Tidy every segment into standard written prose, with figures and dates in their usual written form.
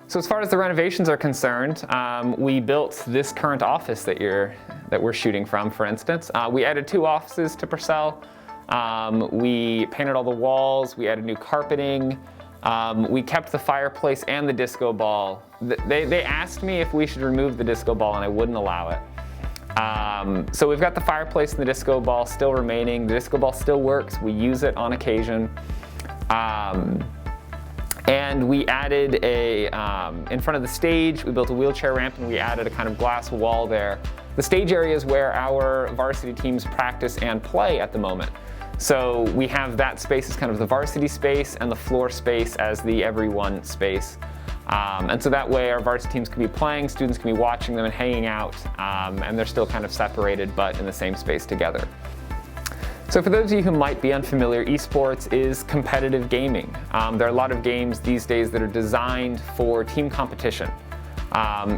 So as far as the renovations are concerned, we built this current office that we're shooting from, for instance. We added 2 offices to Purcell. We painted all the walls, we added new carpeting, we kept the fireplace and the disco ball. They asked me if we should remove the disco ball and I wouldn't allow it. So we've got the fireplace and the disco ball still remaining. The disco ball still works, we use it on occasion. And we added in front of the stage, we built a wheelchair ramp and we added a kind of glass wall there. The stage area is where our varsity teams practice and play at the moment. So we have that space as kind of the varsity space and the floor space as the everyone space. And so that way our varsity teams can be playing, students can be watching them and hanging out, and they're still kind of separated but in the same space together. So for those of you who might be unfamiliar, esports is competitive gaming. There are a lot of games these days that are designed for team competition.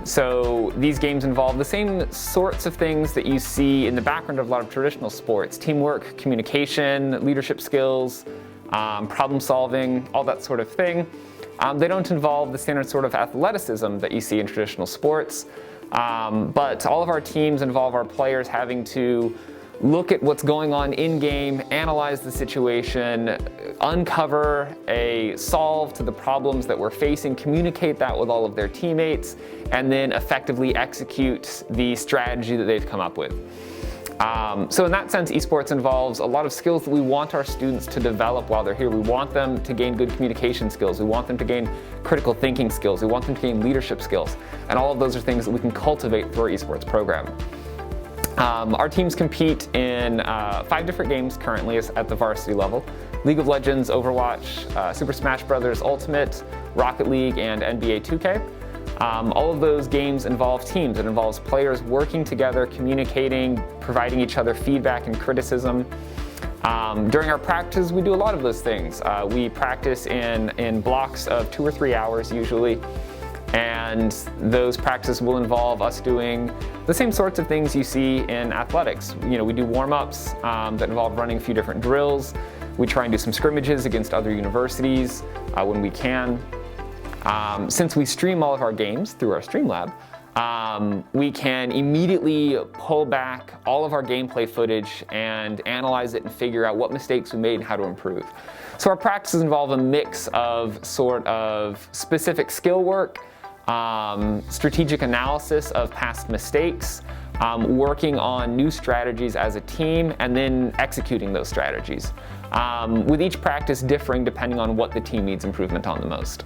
So these games involve the same sorts of things that you see in the background of a lot of traditional sports: teamwork, communication, leadership skills, problem solving, all that sort of thing. They don't involve the standard sort of athleticism that you see in traditional sports, but all of our teams involve our players having to look at what's going on in-game, analyze the situation, uncover a solve to the problems that we're facing, communicate that with all of their teammates, and then effectively execute the strategy that they've come up with. So in that sense, esports involves a lot of skills that we want our students to develop while they're here. We want them to gain good communication skills. We want them to gain critical thinking skills. We want them to gain leadership skills. And all of those are things that we can cultivate through our esports program. Our teams compete in 5 different games currently at the varsity level: League of Legends, Overwatch, Super Smash Bros. Ultimate, Rocket League, and NBA 2K. All of those games involve teams. It involves players working together, communicating, providing each other feedback and criticism. During our practices, we do a lot of those things. We practice in blocks of 2 or 3 hours usually. And those practices will involve us doing the same sorts of things you see in athletics. You know, we do warm-ups that involve running a few different drills. We try and do some scrimmages against other universities when we can. Since we stream all of our games through our Streamlab, we can immediately pull back all of our gameplay footage and analyze it and figure out what mistakes we made and how to improve. So our practices involve a mix of sort of specific skill work, strategic analysis of past mistakes, working on new strategies as a team, and then executing those strategies, with each practice differing depending on what the team needs improvement on the most.